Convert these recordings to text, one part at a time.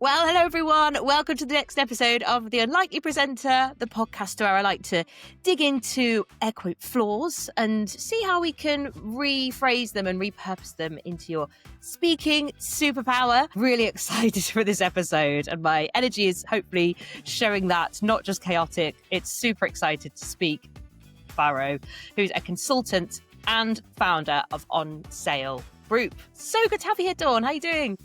Well, hello everyone. Welcome to the next episode of The Unlikely Presenter, the podcast where I like to dig into air quote flaws and see how we can rephrase them and repurpose them into your speaking superpower. Really excited for this episode, and my energy is hopefully showing that, not just chaotic. It's super excited to speak Farrow, who's a consultant and founder of On Sale Group. So good to have you here, Dawn. How are you doing?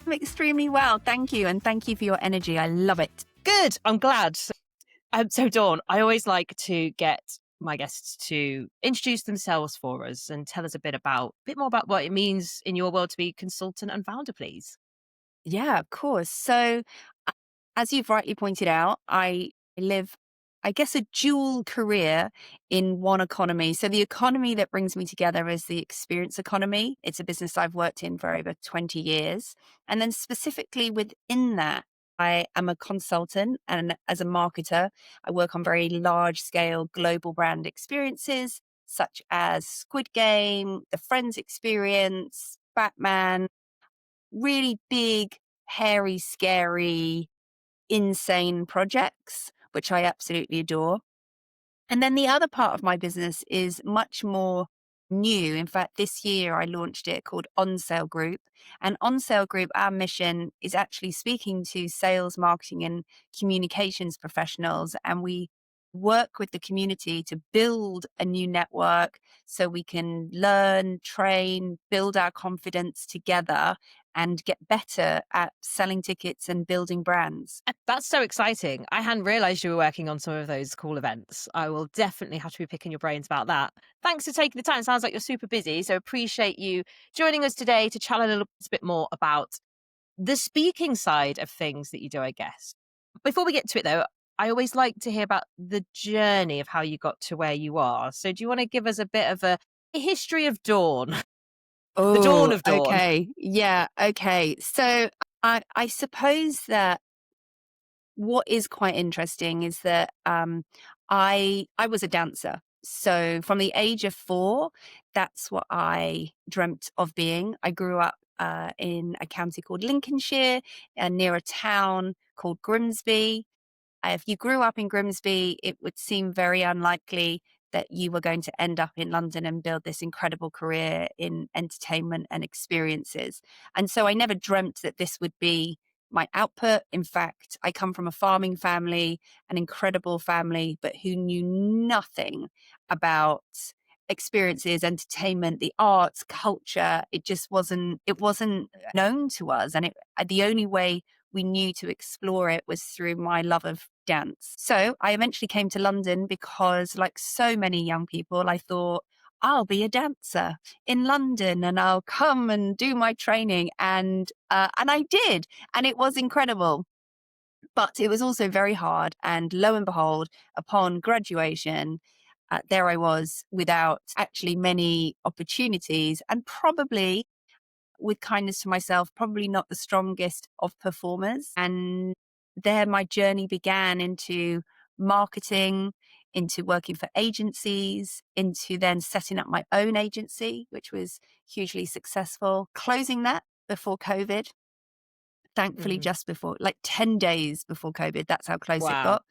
I'm extremely well. Thank you. And thank you for your energy. I love it. Good. I'm glad. So, Dawn, I always like to get my guests to introduce themselves for us and tell us a bit more about what it means in your world to be consultant and founder, please. Yeah, of course. So, as you've rightly pointed out, I live, I guess, a dual career in one economy. So, the economy that brings me together is the experience economy. It's a business I've worked in for over 20 years. And then, specifically within that, I am a consultant, and as a marketer, I work on very large scale global brand experiences such as Squid Game, the Friends experience, Batman, really big, hairy, scary, insane projects, which I absolutely adore. And then the other part of my business is much more new. In fact, this year I launched it called On Sale Group. And On Sale Group, our mission is actually speaking to sales, marketing, and communications professionals. And we work with the community to build a new network so we can learn, train, build our confidence together and get better at selling tickets and building brands. That's so exciting. I hadn't realised you were working on some of those cool events. I will definitely have to be picking your brains about that. Thanks for taking the time. Sounds like you're super busy. So appreciate you joining us today to chat a little bit more about the speaking side of things that you do, I guess. Before we get to it, though, I always like to hear about the journey of how you got to where you are. So do you want to give us a bit of a history of Dawn? The dawn Oh, of Dawn. okay. Yeah. Okay. So I suppose that what is quite interesting is that I was a dancer. So from the age of 4, that's what I dreamt of being. I grew up in a county called Lincolnshire, near a town called Grimsby. If you grew up in Grimsby, it would seem very unlikely that you were going to end up in London and build this incredible career in entertainment and experiences. And so I never dreamt that this would be my output. In fact, I come from a farming family, an incredible family, but who knew nothing about experiences, entertainment, the arts, culture. It wasn't known to us. And the only way we knew to explore it was through my love of dance. So I eventually came to London because, like so many young people, I thought, I'll be a dancer in London and I'll come and do my training. And I did. And it was incredible. But it was also very hard. And lo and behold, upon graduation, there I was without actually many opportunities, and probably, with kindness to myself, probably not the strongest of performers. And there my journey began into marketing, into working for agencies, into then setting up my own agency, which was hugely successful, closing that before COVID. Thankfully, just before, like 10 days before COVID, that's how close it Wow. got.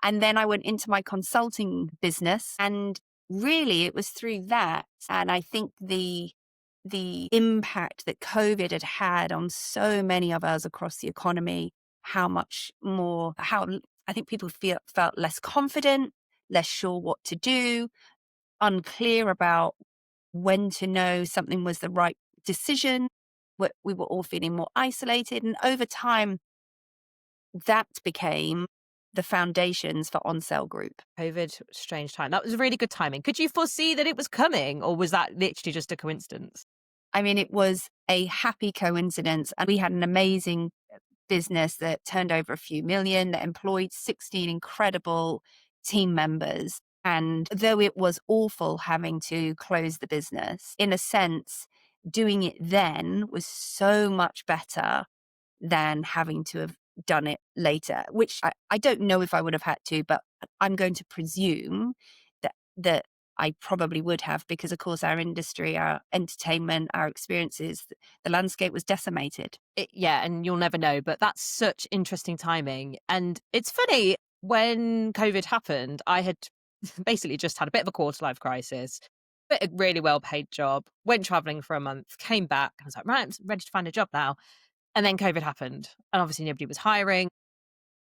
And then I went into my consulting business, and really it was through that. And I think the impact that COVID had had on so many of us across the economy, how I think people felt less confident, less sure what to do, unclear about when to know something was the right decision. We were all feeling more isolated. And over time, that became the foundations for On Sale Group. COVID, strange time. That was really good timing. Could you foresee that it was coming, or was that literally just a coincidence? I mean, it was a happy coincidence. And we had an amazing business that turned over a few million, that employed 16 incredible team members. And though it was awful having to close the business, in a sense, doing it then was so much better than having to have done it later, which I don't know if I would have had to, but I'm going to presume that I probably would have, because of course our industry, our entertainment, our experiences, the landscape was decimated. Yeah, and you'll never know, but that's such interesting timing. And it's funny, when COVID happened, I had basically just had a bit of a quarter life crisis, but a really well paid job, went traveling for a month, came back. I was like, right, I'm ready to find a job now. And then COVID happened. And obviously, nobody was hiring.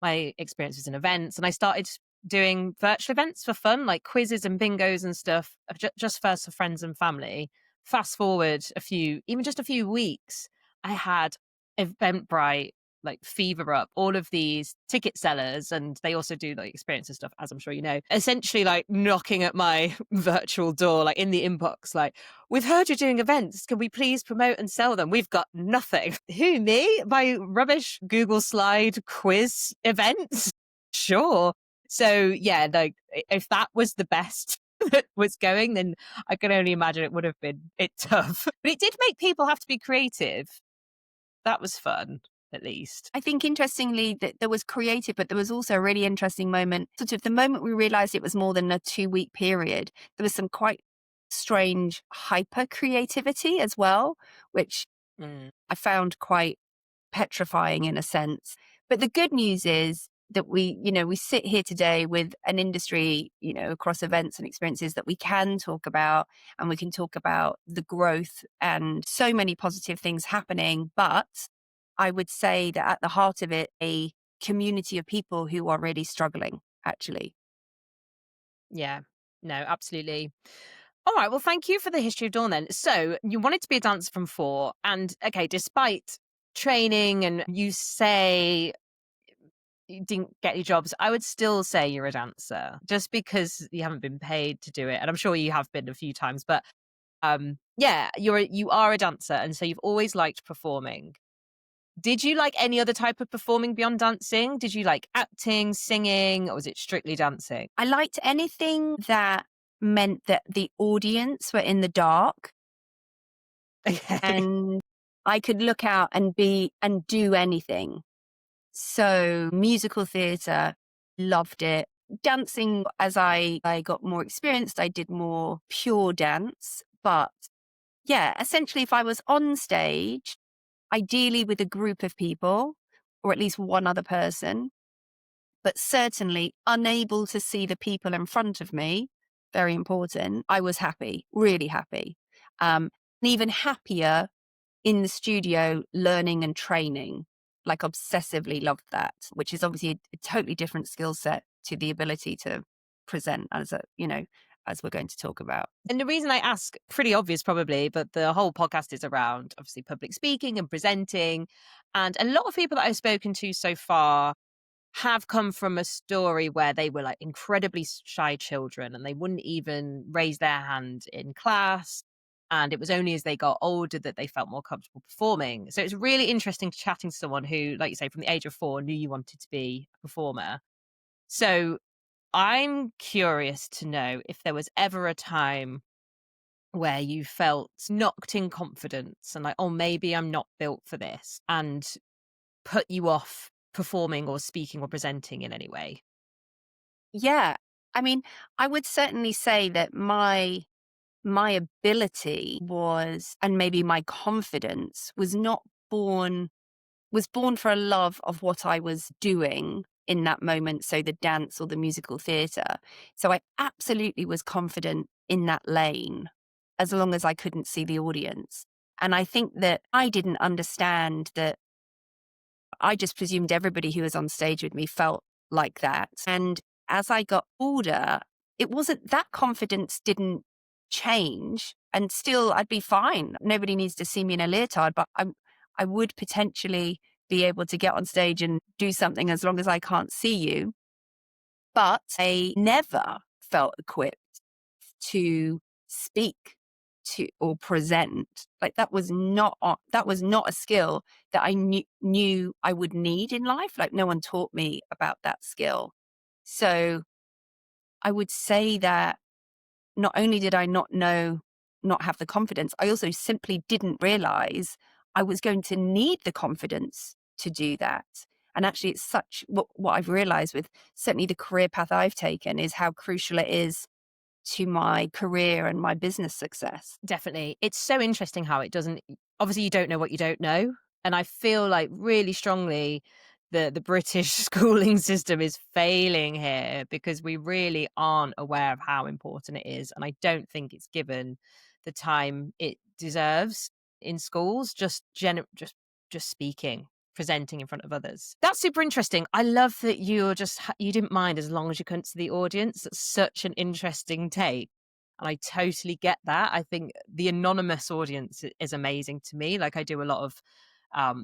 My experience was in events, and I started doing virtual events for fun, like quizzes and bingos and stuff, just first for friends and family. Fast forward even just a few weeks, I had Eventbrite, like Fever Up, all of these ticket sellers, and they also do like experiences stuff, as I'm sure you know, essentially like knocking at my virtual door, like in the inbox, like, we've heard you're doing events. Can we please promote and sell them? We've got nothing. Who, me? My rubbish Google slide quiz events? Sure. So yeah, like if that was the best that was going, then I can only imagine it would have been tough. But it did make people have to be creative. That was fun, at least. I think interestingly that there was creative, but there was also a really interesting moment. Sort of the moment we realized it was more than a 2-week period, there was some quite strange hyper creativity as well, which Mm. I found quite petrifying in a sense. But the good news is that we sit here today with an industry, across events and experiences that we can talk about, and we can talk about the growth and so many positive things happening. But I would say that at the heart of it, a community of people who are really struggling, actually. Yeah. No, absolutely. All right. Well, thank you for the history of Dawn then. So you wanted to be a dancer from 4. And okay, despite training and you say you didn't get any jobs, I would still say you're a dancer just because you haven't been paid to do it. And I'm sure you have been a few times, but yeah, you are a dancer. And so you've always liked performing. Did you like any other type of performing beyond dancing? Did you like acting, singing, or was it strictly dancing? I liked anything that meant that the audience were in the dark Okay. and I could look out and do anything. So musical theatre, loved it. Dancing, as I got more experienced, I did more pure dance. But yeah, essentially, if I was on stage, ideally with a group of people, or at least one other person, but certainly unable to see the people in front of me, very important, I was happy, really happy. And even happier in the studio learning and training, like obsessively loved that, which is obviously a totally different skill set to the ability to present as we're going to talk about. And the reason I ask, pretty obvious probably, but the whole podcast is around obviously public speaking and presenting. And a lot of people that I've spoken to so far have come from a story where they were like incredibly shy children and they wouldn't even raise their hand in class. And it was only as they got older that they felt more comfortable performing. So it's really interesting chatting to someone who, like you say, from the age of 4 knew you wanted to be a performer. So I'm curious to know if there was ever a time where you felt knocked in confidence and like, oh, maybe I'm not built for this, and put you off performing or speaking or presenting in any way? Yeah. I mean, I would certainly say that my ability was, and maybe my confidence was born for a love of what I was doing in that moment. So the dance or the musical theatre. So I absolutely was confident in that lane as long as I couldn't see the audience. And I think that I didn't understand that. I just presumed everybody who was on stage with me felt like that. And as I got older, it wasn't that confidence didn't change, and still I'd be fine. Nobody needs to see me in a leotard, but I would potentially be able to get on stage and do something as long as I can't see you. But I never felt equipped to speak to or present. Like that was not a skill that I knew I would need in life. Like no one taught me about that skill. So I would say that not only did I not have the confidence, I also simply didn't realize I was going to need the confidence to do that. And actually, it's what I've realized with certainly the career path I've taken is how crucial it is to my career and my business success. Definitely. It's so interesting how it doesn't, obviously you don't know what you don't know. And I feel like really strongly the British schooling system is failing here because we really aren't aware of how important it is. And I don't think it's given the time it deserves in schools, just speaking, presenting in front of others. That's super interesting. I love that you didn't mind as long as you couldn't see the audience. That's such an interesting take. And I totally get that. I think the anonymous audience is amazing to me. Like I do a lot of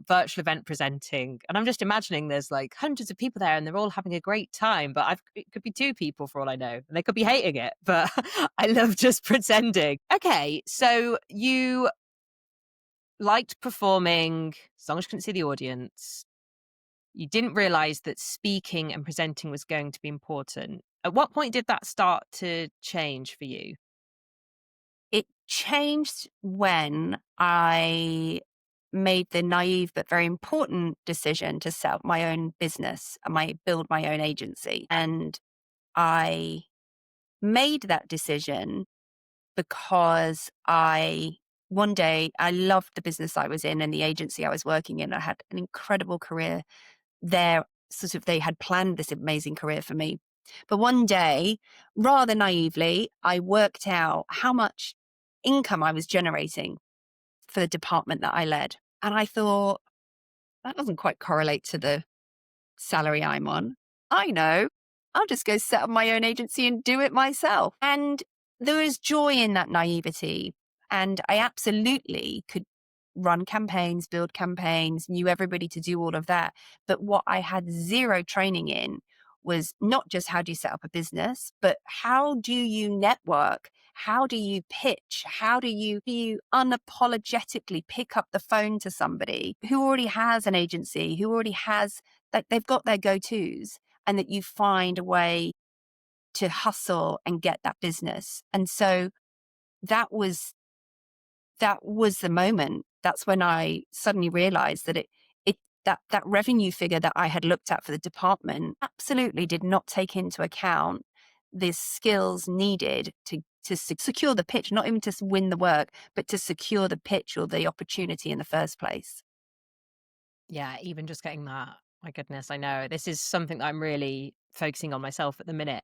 virtual event presenting, and I'm just imagining there's like hundreds of people there and they're all having a great time, but it could be two people for all I know, and they could be hating it, but I love just pretending. Okay, so you liked performing as long as you couldn't see the audience. You didn't realize that speaking and presenting was going to be important. At what point did that start to change for you? It changed when I made the naive but very important decision to set up my own business and build my own agency. And I made that decision because one day I loved the business I was in and the agency I was working in. I had an incredible career there. They had planned this amazing career for me. But one day, rather naively, I worked out how much income I was generating for the department that I led. And I thought, that doesn't quite correlate to the salary I'm on. I know. I'll just go set up my own agency and do it myself. And there is joy in that naivety. And I absolutely could run campaigns, build campaigns, knew everybody to do all of that. But what I had zero training in was not just how do you set up a business, but how do you network? How do you pitch? How do you unapologetically pick up the phone to somebody who already has an agency, who already has, like, they've got their go-tos, and that you find a way to hustle and get that business. And so that was the moment. That's when I suddenly realized that that revenue figure that I had looked at for the department absolutely did not take into account the skills needed to secure the pitch, not even to win the work, but to secure the pitch or the opportunity in the first place. Yeah, even just getting that. My goodness, I know. This is something that I'm really focusing on myself at the minute.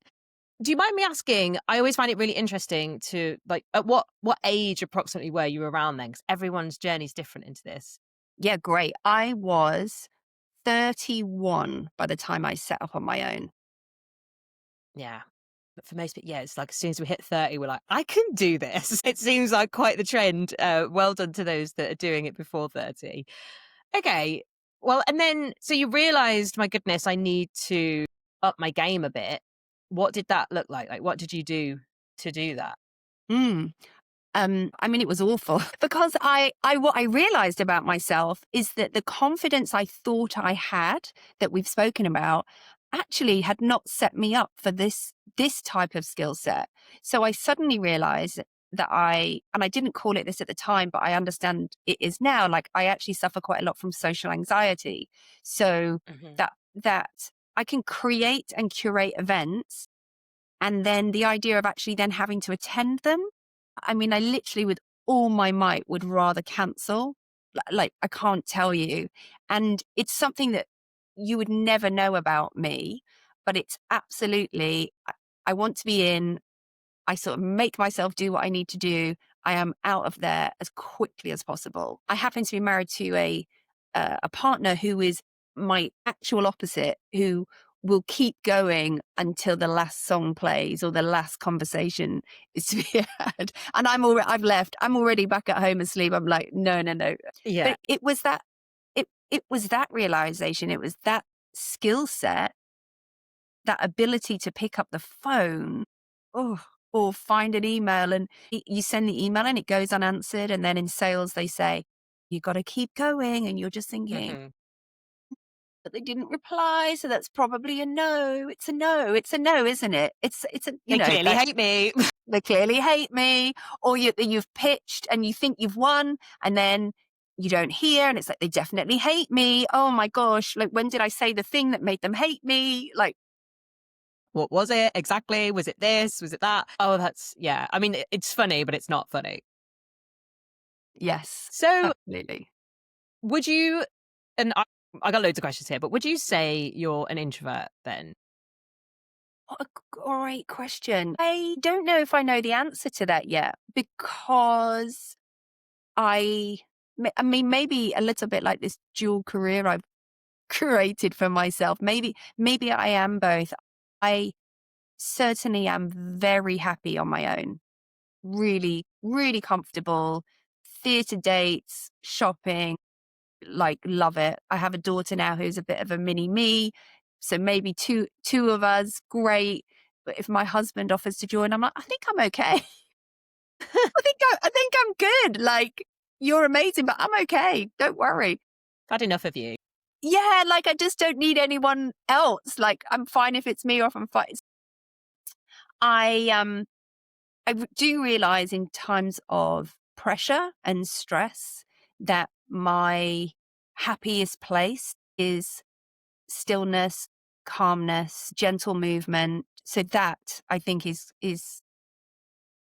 Do you mind me asking? I always find it really interesting to, like, at what age approximately were you around then? Because everyone's journey is different into this. Yeah, great. I was 31 by the time I set up on my own. Yeah. But for most people, yeah, it's like as soon as we hit 30, we're like, I can do this. It seems like quite the trend. Well done to those that are doing it before 30. Okay. Well, and then, so you realized, my goodness, I need to up my game a bit. What did that look like? Like, what did you do to do that? Mm. I mean, it was awful because what I realized about myself is that the confidence I thought I had that we've spoken about actually had not set me up for this type of skill set. So I suddenly realized that and I didn't call it this at the time, but I understand it is now. Like, I actually suffer quite a lot from social anxiety. So Hmm. that I can create and curate events, and then the idea of actually then having to attend them, I mean, I literally with all my might would rather cancel. Like, I can't tell you. And it's something that you would never know about me, but it's absolutely, I want to be in. I sort of make myself do what I need to do. I am out of there as quickly as possible. I happen to be married to a partner who is my actual opposite, who will keep going until the last song plays or the last conversation is to be had. And I've left. I'm already back at home asleep. I'm like, no, no, no. Yeah. But it was that realization. It was that skill set, that ability to pick up the phone, oh, or find an email, and you send the email and it goes unanswered. And then in sales, they say, you got to keep going. And you're just thinking, Hmm. but they didn't reply. So that's probably a no. It's a no. It's a no, isn't it? It's a, They clearly that hate me. they clearly hate me, or you've pitched and you think you've won, and then you don't hear. And it's like, they definitely hate me. Oh my gosh. Like, when did I say the thing that made them hate me? Like, What was it exactly? Was it this? Was it that? Oh, that's, yeah. I mean, it's funny, but it's not funny. Yes, So absolutely. would you, and I got loads of questions here, but would you say you're an introvert then? What a great question. I don't know if I know the answer to that yet because I mean, maybe a little bit like this dual career I've created for myself. Maybe I am both. I certainly am very happy on my own. Really, really comfortable. Theatre dates, shopping, like love it. I have a daughter now who's a bit of a mini me. So maybe two of us, great. But if my husband offers to join, I'm like, I think I'm okay. I think I'm good. Like, you're amazing, but I'm okay. Don't worry. Had enough of you. Yeah, like I just don't need anyone else. Like I'm fine if it's me or if I'm fine. I do realize in times of pressure and stress that my happiest place is stillness, calmness, gentle movement. So that I think is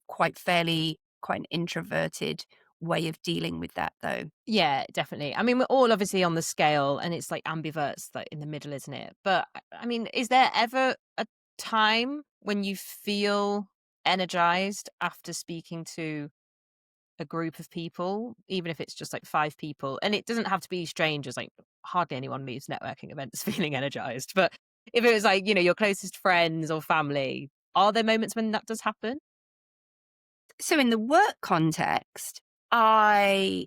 quite an introverted way of dealing with that though. Yeah, definitely. I mean, we're all obviously on the scale and it's like ambiverts like in the middle, isn't it? But I mean, is there ever a time when you feel energized after speaking to a group of people, even if it's just like five people? And it doesn't have to be strangers, like hardly anyone leaves networking events feeling energized. But if it was like, your closest friends or family, are there moments when that does happen? So in the work context, I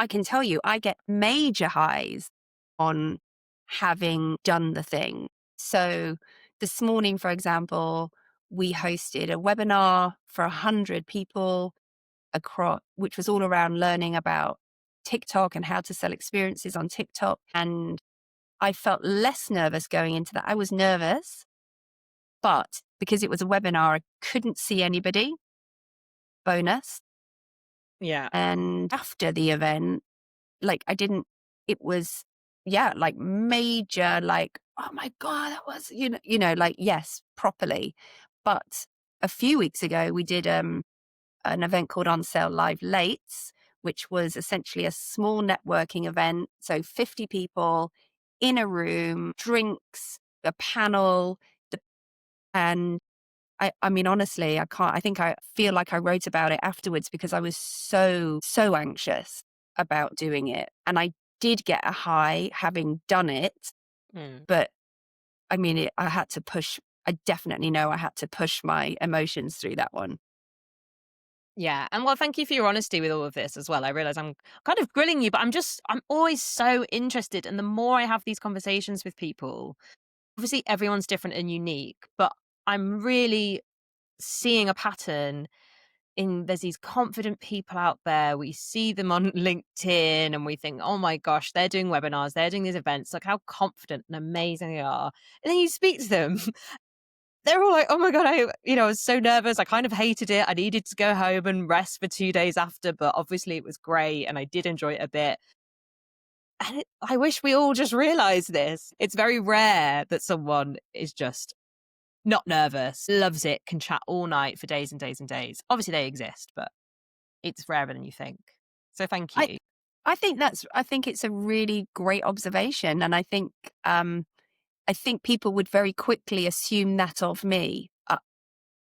I can tell you I get major highs on having done the thing. So this morning, for example, we hosted a webinar for 100 people across, which was all around learning about TikTok and how to sell experiences on TikTok. And I felt less nervous going into that. I was nervous, but because it was a webinar, I couldn't see anybody. Bonus. Yeah. And after the event, like I didn't, it was, yeah, like major, like, oh my God, that was, like, yes, properly. But a few weeks ago, we did an event called On Sale Live Lates, which was essentially a small networking event. So 50 people in a room, drinks, a panel, and I mean, honestly, I think I feel like I wrote about it afterwards because I was so anxious about doing it. And I did get a high having done it, Mm. but I mean, I definitely know I had to push my emotions through that one. Yeah. And well, thank you for your honesty with all of this as well. I realize I'm kind of grilling you, but I'm always so interested. And the more I have these conversations with people, obviously everyone's different and unique, but I'm really seeing a pattern in there's these confident people out there. We see them on LinkedIn and we think, oh my gosh, they're doing webinars, they're doing these events, like how confident and amazing they are. And then you speak to them, they're all like, oh my God, I was so nervous. I kind of hated it. I needed to go home and rest for 2 days after, but obviously it was great and I did enjoy it a bit. And I wish we all just realized this. It's very rare that someone is just not nervous, loves it, can chat all night for days and days and days. Obviously they exist, but it's rarer than you think. So thank I, you. I think it's a really great observation. And I think people would very quickly assume that of me.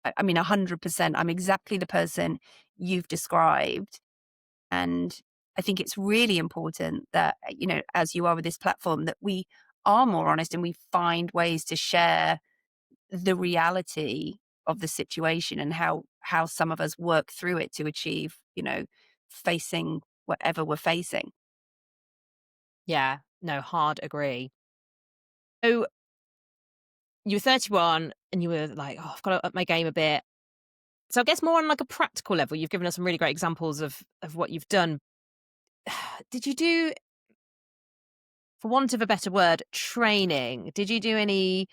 I mean, 100%. I'm exactly the person you've described. And I think it's really important that, as you are with this platform, that we are more honest and we find ways to share the reality of the situation and how some of us work through it to achieve, facing whatever we're facing. Yeah, no, hard agree. So you were 31 and you were like, oh, I've got to up my game a bit. So I guess more on like a practical level, you've given us some really great examples of what you've done. Did you do, for want of a better word, training? Did you do any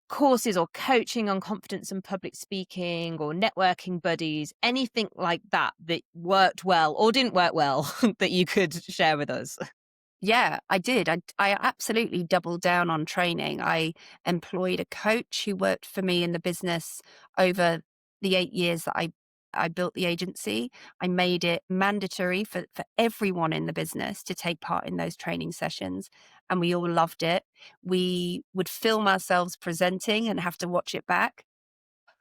courses or coaching on confidence and public speaking or networking buddies, anything like that that worked well or didn't work well that you could share with us? Yeah, I did. I absolutely doubled down on training. I employed a coach who worked for me in the business over the 8 years that I built the agency. I made it mandatory for everyone in the business to take part in those training sessions, and we all loved it. We would film ourselves presenting and have to watch it back.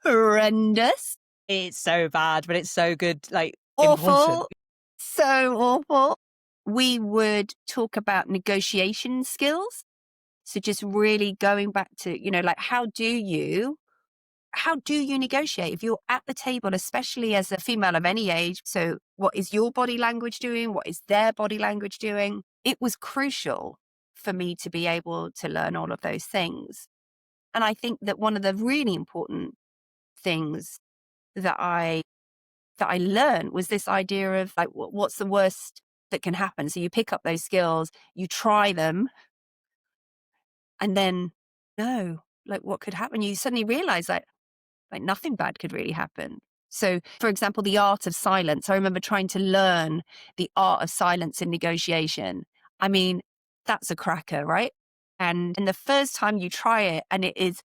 Horrendous. It's so bad, but it's so good, like important. Awful. So awful. We would talk about negotiation skills. So just really going back to, like how do you negotiate if you're at the table, especially as a female of any age? So what is your body language doing? What is their body language doing? It was crucial for me to be able to learn all of those things. And I think that one of the really important things that I learned was this idea of like, what's the worst that can happen? So you pick up those skills, you try them, and then no, like what could happen? You suddenly realize like nothing bad could really happen. So, for example, the art of silence. I remember trying to learn the art of silence in negotiation. I mean, that's a cracker, right? And the first time you try it, and it is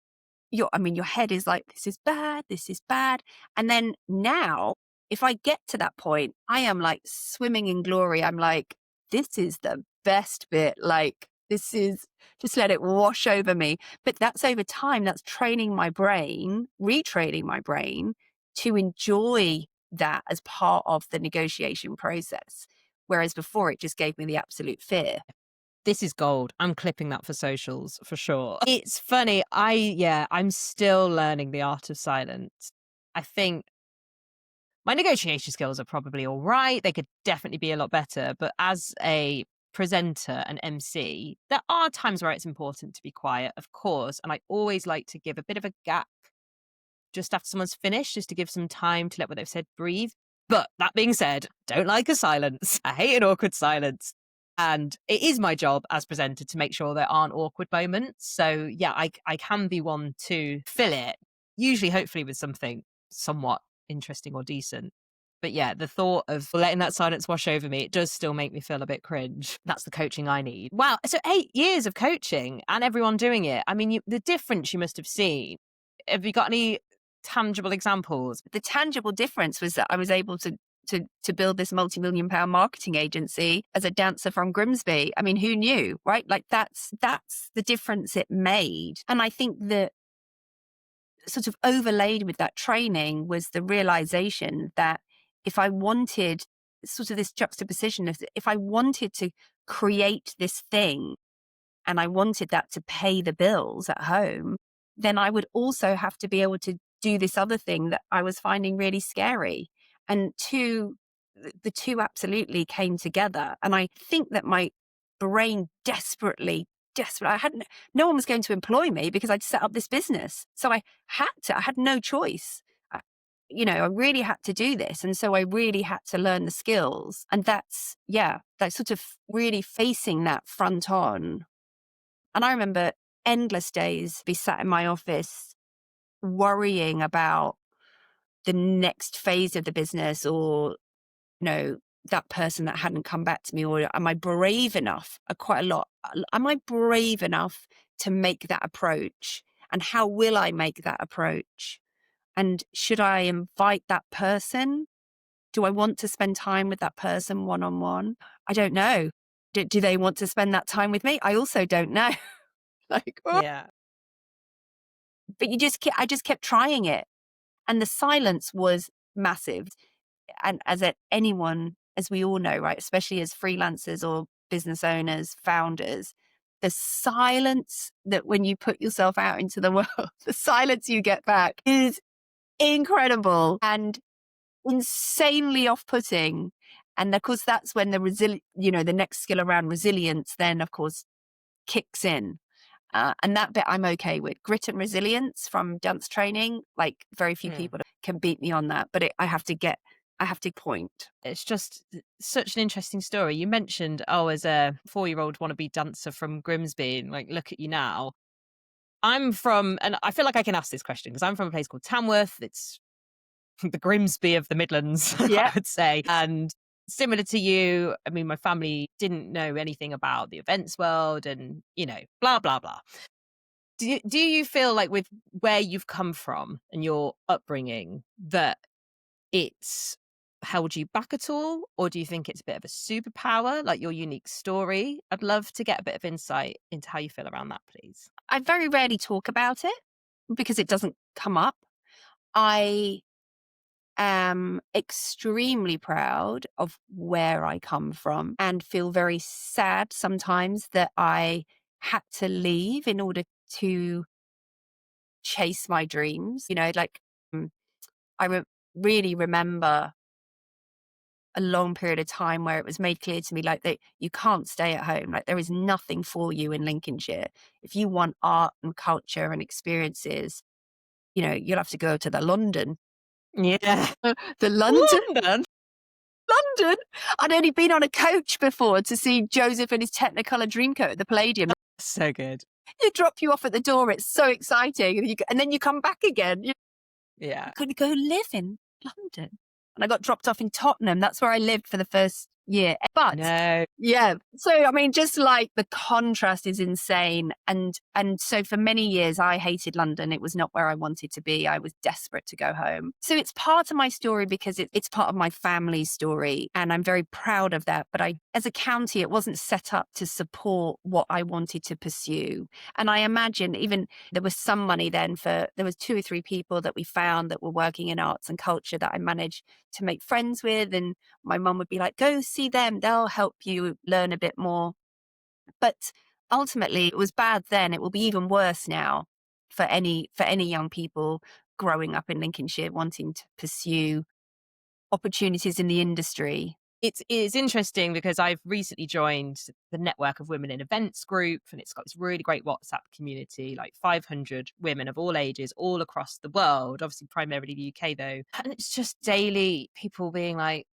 your head is like, this is bad, this is bad. And then now, if I get to that point, I am like swimming in glory. I'm like, this is the best bit. Like, this is just let it wash over me. But that's over time. That's training my brain, retraining my brain to enjoy that as part of the negotiation process. Whereas before, it just gave me the absolute fear. This is gold. I'm clipping that for socials for sure. It's funny. I'm still learning the art of silence. I think my negotiation skills are probably all right. They could definitely be a lot better. But as a presenter and MC, there are times where it's important to be quiet, of course. And I always like to give a bit of a gap just after someone's finished, just to give some time to let what they've said breathe. But that being said, don't like a silence. I hate an awkward silence. And it is my job as presenter to make sure there aren't awkward moments. So yeah, I can be one to fill it, usually hopefully with something somewhat interesting or decent. But yeah, the thought of letting that silence wash over me, it does still make me feel a bit cringe. That's the coaching I need. Wow. So 8 years of coaching and everyone doing it. I mean, the difference you must have seen. Have you got any tangible examples? The tangible difference was that I was able to build this multi-million-pound marketing agency as a dancer from Grimsby. I mean, who knew, right? Like that's the difference it made. And I think that sort of overlaid with that training was the realization that if I wanted sort of this juxtaposition of if I wanted to create this thing and I wanted that to pay the bills at home, then I would also have to be able to do this other thing that I was finding really scary. And the two absolutely came together. And I think that my brain desperate, no one was going to employ me because I'd set up this business. So I had no choice. I really had to do this. And so I really had to learn the skills. And that's sort of really facing that front on. And I remember endless days be sat in my office worrying about the next phase of the business or, that person that hadn't come back to me, or am I brave enough? Quite a lot. Am I brave enough to make that approach? And how will I make that approach? And should I invite that person? Do I want to spend time with that person one-on-one? I don't know. Do they want to spend that time with me? I also don't know. Like, oh. Yeah. But I just kept trying it. And the silence was massive. And anyone, as we all know, right, especially as freelancers or business owners, founders, the silence that when you put yourself out into the world, the silence you get back is incredible and insanely off-putting. And of course, that's when the next skill around resilience then, of course, kicks in. And that bit I'm okay with. Grit and resilience from dance training, like very few people can beat me on that. But I have to point. It's just such an interesting story. You mentioned, as a 4-year-old wannabe dancer from Grimsby, and like, look at you now. I'm from, and I feel like I can ask this question because I'm from a place called Tamworth. It's the Grimsby of the Midlands, Yeah. I would say. And similar to you, I mean, my family didn't know anything about the events world and, blah, blah, blah. Do you feel like with where you've come from and your upbringing that it's held you back at all? Or do you think it's a bit of a superpower, like your unique story? I'd love to get a bit of insight into how you feel around that, please. I very rarely talk about it because it doesn't come up. I am extremely proud of where I come from and feel very sad sometimes that I had to leave in order to chase my dreams. Mm, I really remember a long period of time where it was made clear to me like that you can't stay at home. Like there is nothing for you in Lincolnshire. If you want art and culture and experiences, you'll have to go to the London. Yeah. The London. London? London. I'd only been on a coach before to see Joseph in his Technicolor Dreamcoat at the Palladium. So good. They drop you off at the door. It's so exciting. And then you come back again. Yeah. I could go live in London. And I got dropped off in Tottenham. That's where I lived for the first year. But No. yeah. So, I mean, just like the contrast is insane. And so for many years, I hated London. It was not where I wanted to be. I was desperate to go home. So it's part of my story because it's part of my family's story. And I'm very proud of that. But as a county, it wasn't set up to support what I wanted to pursue. And I imagine even there was some money then there was 2 or 3 people that we found that were working in arts and culture that I managed to make friends with. And my mum would be like, go see them. They'll help you learn a bit more. But ultimately it was bad then. It will be even worse now for any young people growing up in Lincolnshire wanting to pursue opportunities in the industry. It's interesting because I've recently joined the Network of Women in Events group, and it's got this really great WhatsApp community, like 500 women of all ages, all across the world, obviously primarily the UK though. And it's just daily people being like,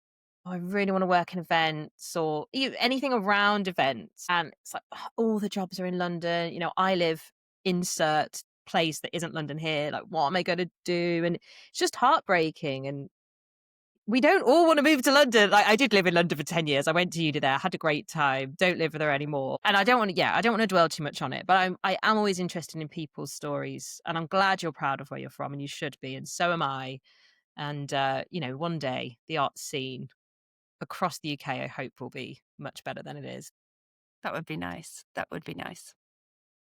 oh, I really want to work in events or anything around events. And it's like, oh, all the jobs are in London. I live insert place that isn't London here. Like, what am I going to do? And it's just heartbreaking. And we don't all want to move to London. Like, I did live in London for 10 years. I went to uni there, had a great time, don't live there anymore. And I don't want to dwell too much on it, but I am always interested in people's stories. And I'm glad you're proud of where you're from, and you should be. And so am I. And, one day the art scene across the UK, I hope, will be much better than it is. That would be nice. That would be nice.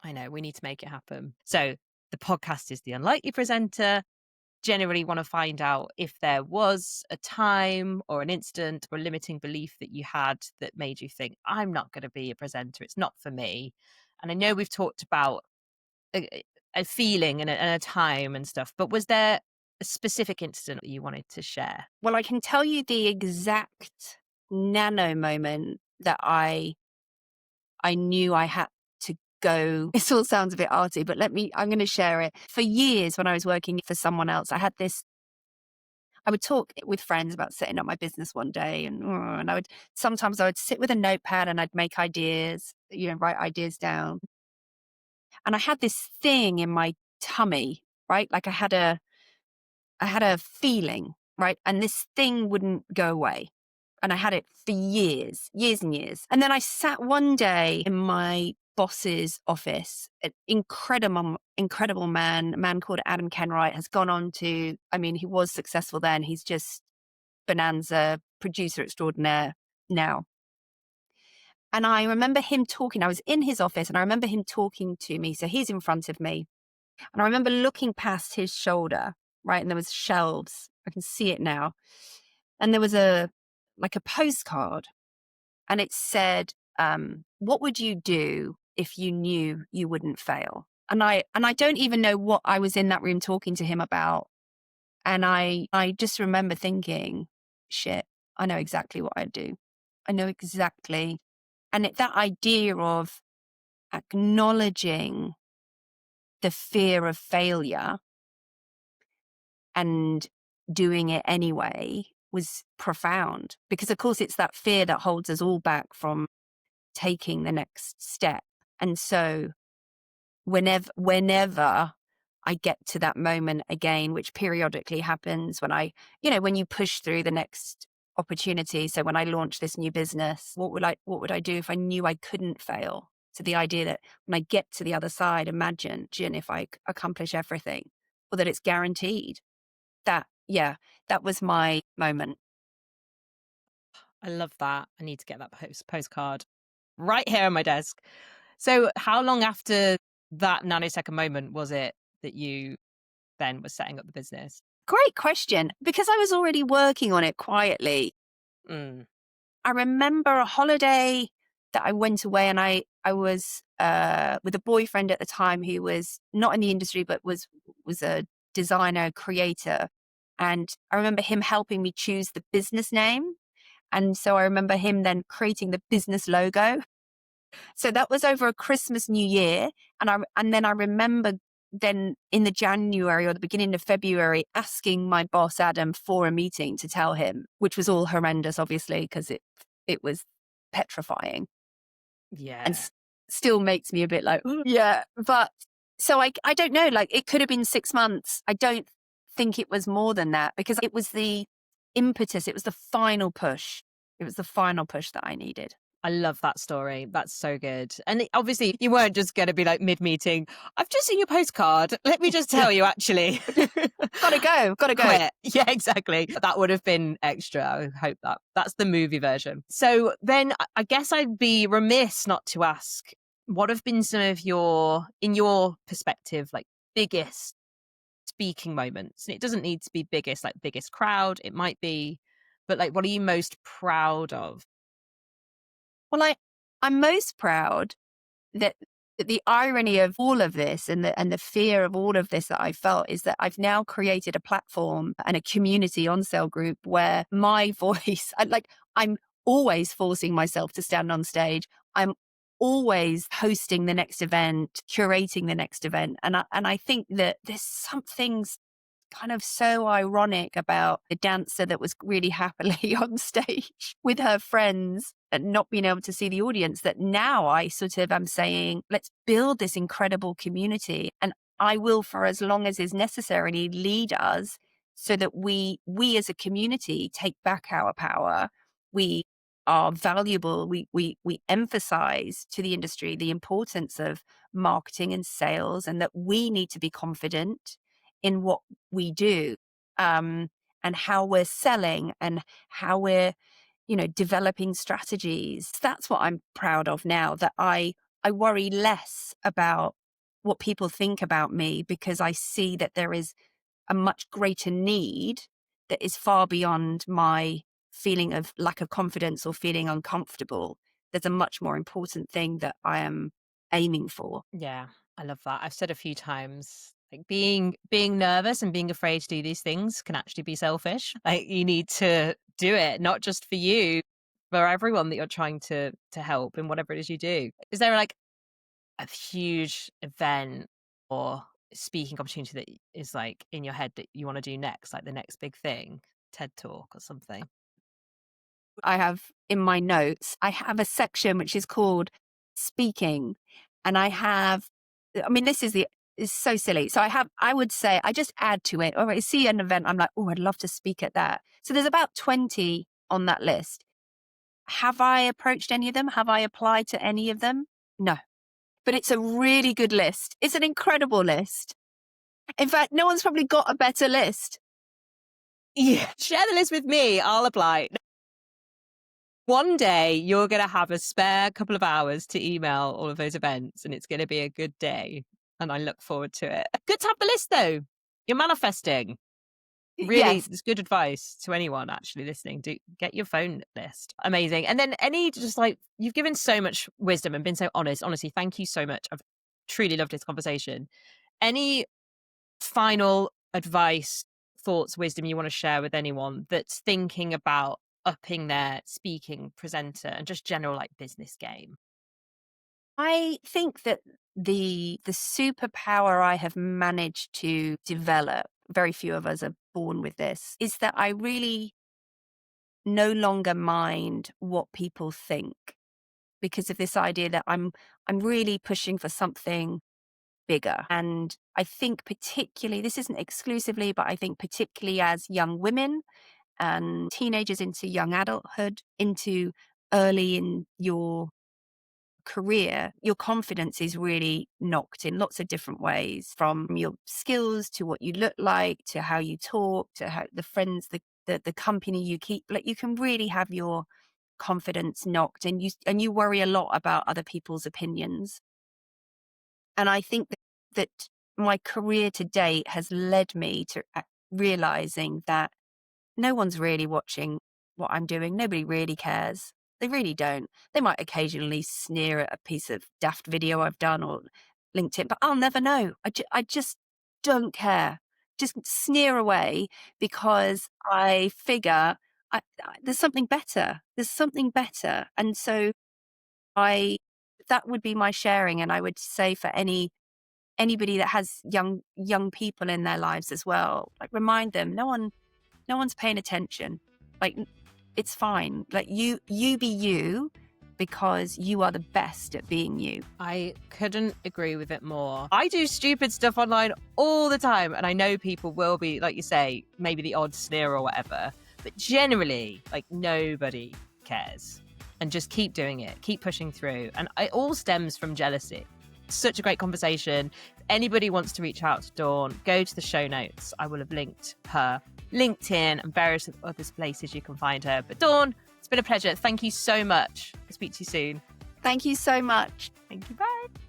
I know, we need to make it happen. So the podcast is The Unlikely Presenter. Generally want to find out if there was a time or an incident or a limiting belief that you had that made you think, I'm not going to be a presenter. It's not for me. And I know we've talked about a feeling and a time and stuff, but was there a specific incident that you wanted to share? Well, I can tell you the exact nano moment that I knew I had to go. This all sounds a bit arty, but I'm going to share it. For years when I was working for someone else, I would talk with friends about setting up my business one day. And sometimes I would sit with a notepad and I'd make ideas, write ideas down. And I had this thing in my tummy, right? Like I had a feeling, right? And this thing wouldn't go away. And I had it for years and years. And then I sat one day in my boss's office, an incredible man, a man called Adam Kenwright, has gone on to, he was successful then. He's just bonanza, producer extraordinaire now. And I remember him talking, I was in his office and I remember him talking to me. So he's in front of me. And I remember looking past his shoulder, right? And there was shelves. I can see it now. And there was a postcard, and it said, what would you do if you knew you wouldn't fail? And I don't even know what I was in that room talking to him about. And I just remember thinking, shit, I know exactly what I'd do. I know exactly. And that idea of acknowledging the fear of failure and doing it anyway was profound, because of course it's that fear that holds us all back from taking the next step. And so whenever I get to that moment again, which periodically happens when when you push through the next opportunity. So when I launched this new business, what would I do if I knew I couldn't fail? So the idea that when I get to the other side, imagine if I accomplish everything, or that it's guaranteed. Yeah, that was my moment. I love that. I need to get that postcard right here on my desk. So, how long after that nanosecond moment was it that you then was setting up the business? Great question. Because I was already working on it quietly. Mm. I remember a holiday that I went away, and I was with a boyfriend at the time who was not in the industry, but was a designer, creator. And I remember him helping me choose the business name. And so I remember him then creating the business logo. So that was over a Christmas, New Year. And then I remember then in the January or the beginning of February asking my boss, Adam, for a meeting to tell him, which was all horrendous, obviously, because it was petrifying and Yeah. still makes me a bit like, yeah. But so I don't know, like it could have been 6 months. I don't think it was more than that, because it was the impetus. It was the final push. It was the final push that I needed. I love that story. That's so good. And obviously, you weren't just going to be like mid meeting, I've just seen your postcard. Let me just tell you, actually. Gotta go. Quit. Yeah, exactly. That would have been extra. I hope that's the movie version. So then I guess I'd be remiss not to ask, what have been some of in your perspective, like biggest speaking moments? And it doesn't need to be biggest, like biggest crowd. It might be, but like, what are you most proud of? Well, I'm most proud that the irony of all of this and the fear of all of this that I felt is that I've now created a platform and a community on Cell Group where my voice, I'm always forcing myself to stand on stage. I'm always hosting the next event, curating the next event. And I think that there's something kind of so ironic about a dancer that was really happily on stage with her friends and not being able to see the audience, that now I sort of am saying, let's build this incredible community. And I will, for as long as is necessary, lead us so that we as a community take back our power. We are valuable. We emphasize to the industry the importance of marketing and sales, and that we need to be confident in what we do, and how we're selling and how we're, developing strategies. That's what I'm proud of now, that I worry less about what people think about me, because I see that there is a much greater need that is far beyond my feeling of lack of confidence or feeling uncomfortable. There's a much more important thing that I am aiming for. Yeah, I love that. I've said a few times, like being nervous and being afraid to do these things can actually be selfish. Like you need to do it, not just for you, for everyone that you're trying to help in whatever it is you do. Is there like a huge event or speaking opportunity that is like in your head that you want to do next, like the next big thing, TED Talk or something? I have in my notes, I have a section which is called speaking. And this is so silly. So I would say, I just add to it, or I see an event, I'm like, oh, I'd love to speak at that. So there's about 20 on that list. Have I approached any of them? Have I applied to any of them? No. But it's a really good list. It's an incredible list. In fact, no one's probably got a better list. Yeah, share the list with me. I'll apply. One day you're going to have a spare couple of hours to email all of those events, and it's going to be a good day. And I look forward to it. Good to have the list, though. You're manifesting. Really, Yes. it's good advice to anyone actually listening. Do get your phone list. Amazing. And then just like, you've given so much wisdom and been so honest. Honestly, thank you so much. I've truly loved this conversation. Any final advice, thoughts, wisdom you want to share with anyone that's thinking about upping their speaking, presenter, and just general like business game? I think that the superpower I have managed to develop, very few of us are born with this, is that I really no longer mind what people think, because of this idea that I'm really pushing for something bigger. And I think particularly, this isn't exclusively, but I think particularly as young women and teenagers into young adulthood, into early in your career, your confidence is really knocked in lots of different ways, from your skills to what you look like, to how you talk, to how the friends, the company you keep. Like, you can really have your confidence knocked, and you worry a lot about other people's opinions. And I think that my career to date has led me to realizing that no one's really watching what I'm doing. Nobody really cares. They really don't. They might occasionally sneer at a piece of daft video I've done or LinkedIn, but I'll never know. I just don't care. Just sneer away, because I figure there's something better. There's something better. And so that would be my sharing. And I would say for anybody that has young people in their lives as well, like, remind them, no one's paying attention. Like, it's fine. Like, you be you, because you are the best at being you. I couldn't agree with it more. I do stupid stuff online all the time, and I know people will be, like you say, maybe the odd sneer or whatever, but generally, like, nobody cares. And just keep doing it, keep pushing through. And it all stems from jealousy. Such a great conversation. If anybody wants to reach out to Dawn, go to the show notes. I will have linked her LinkedIn and various other places you can find her. But Dawn, it's been a pleasure. Thank you so much. I'll speak to you soon. Thank you so much. Thank you. Bye.